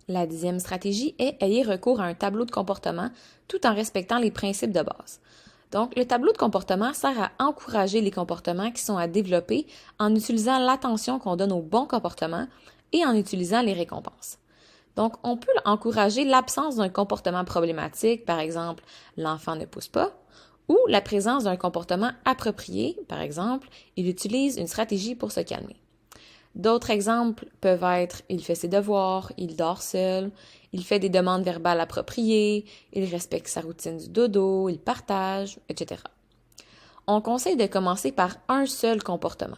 La 10e stratégie est ayez recours à un tableau de comportement tout en respectant les principes de base. Donc, le tableau de comportement sert à encourager les comportements qui sont à développer en utilisant l'attention qu'on donne aux bons comportements et en utilisant les récompenses. Donc, on peut encourager l'absence d'un comportement problématique, par exemple, l'enfant ne pousse pas, ou la présence d'un comportement approprié, par exemple, il utilise une stratégie pour se calmer. D'autres exemples peuvent être il fait ses devoirs, il dort seul, il fait des demandes verbales appropriées, il respecte sa routine du dodo, il partage, etc. On conseille de commencer par un seul comportement.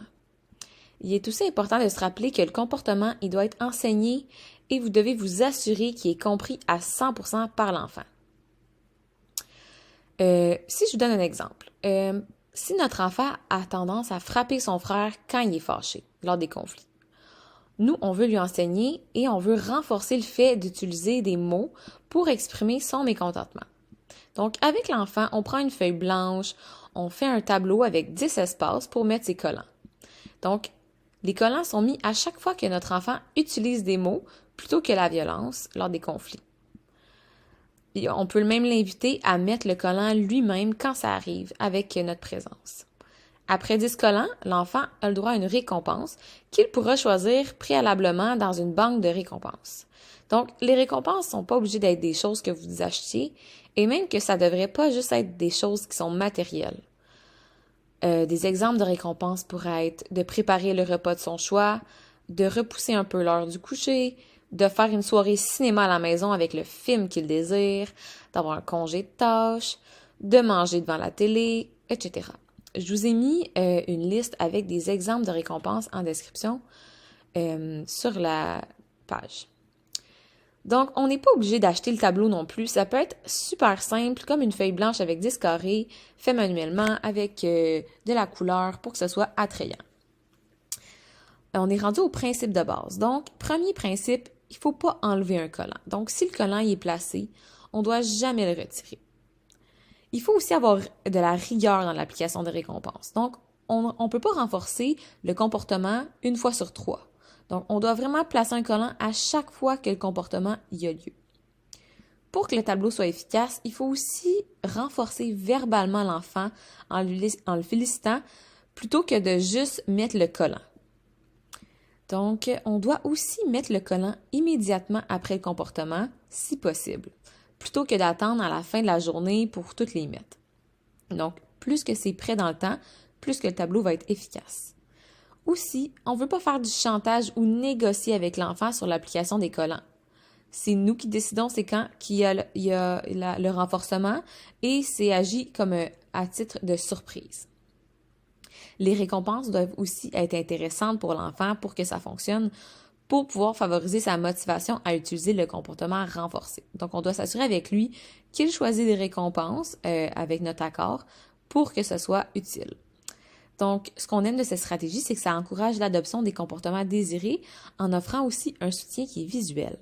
Il est aussi important de se rappeler que le comportement, il doit être enseigné et vous devez vous assurer qu'il est compris à 100% par l'enfant. Si je vous donne un exemple, si notre enfant a tendance à frapper son frère quand il est fâché, lors des conflits, nous, on veut lui enseigner et on veut renforcer le fait d'utiliser des mots pour exprimer son mécontentement. Donc, avec l'enfant, on prend une feuille blanche, on fait un tableau avec 10 espaces pour mettre ses collants. Donc, les collants sont mis à chaque fois que notre enfant utilise des mots plutôt que la violence lors des conflits. Et on peut même l'inviter à mettre le collant lui-même quand ça arrive avec notre présence. Après 10 collants, l'enfant a le droit à une récompense qu'il pourra choisir préalablement dans une banque de récompenses. Donc, les récompenses ne sont pas obligées d'être des choses que vous achetiez et même que ça ne devrait pas juste être des choses qui sont matérielles. Des exemples de récompenses pourraient être de préparer le repas de son choix, de repousser un peu l'heure du coucher, de faire une soirée cinéma à la maison avec le film qu'il désire, d'avoir un congé de tâches, de manger devant la télé, etc. Je vous ai mis une liste avec des exemples de récompenses en description sur la page. Donc, on n'est pas obligé d'acheter le tableau non plus. Ça peut être super simple, comme une feuille blanche avec 10 carrés, fait manuellement avec de la couleur pour que ce soit attrayant. On est rendu au principe de base. Donc, premier principe, il ne faut pas enlever un collant. Donc, si le collant y est placé, on ne doit jamais le retirer. Il faut aussi avoir de la rigueur dans l'application des récompenses. Donc, on ne peut pas renforcer le comportement une fois sur 3. Donc, on doit vraiment placer un collant à chaque fois que le comportement y a lieu. Pour que le tableau soit efficace, il faut aussi renforcer verbalement l'enfant en le félicitant plutôt que de juste mettre le collant. Donc, on doit aussi mettre le collant immédiatement après le comportement, si possible, plutôt que d'attendre à la fin de la journée pour toutes les mettre. Donc, plus que c'est prêt dans le temps, plus que le tableau va être efficace. Aussi, on ne veut pas faire du chantage ou négocier avec l'enfant sur l'application des collants. C'est nous qui décidons c'est quand qu'il y a le renforcement et c'est agi comme à titre de surprise. Les récompenses doivent aussi être intéressantes pour l'enfant pour que ça fonctionne, pour pouvoir favoriser sa motivation à utiliser le comportement renforcé. Donc, on doit s'assurer avec lui qu'il choisit des récompenses avec notre accord pour que ce soit utile. Donc, ce qu'on aime de cette stratégie, c'est que ça encourage l'adoption des comportements désirés en offrant aussi un soutien qui est visuel.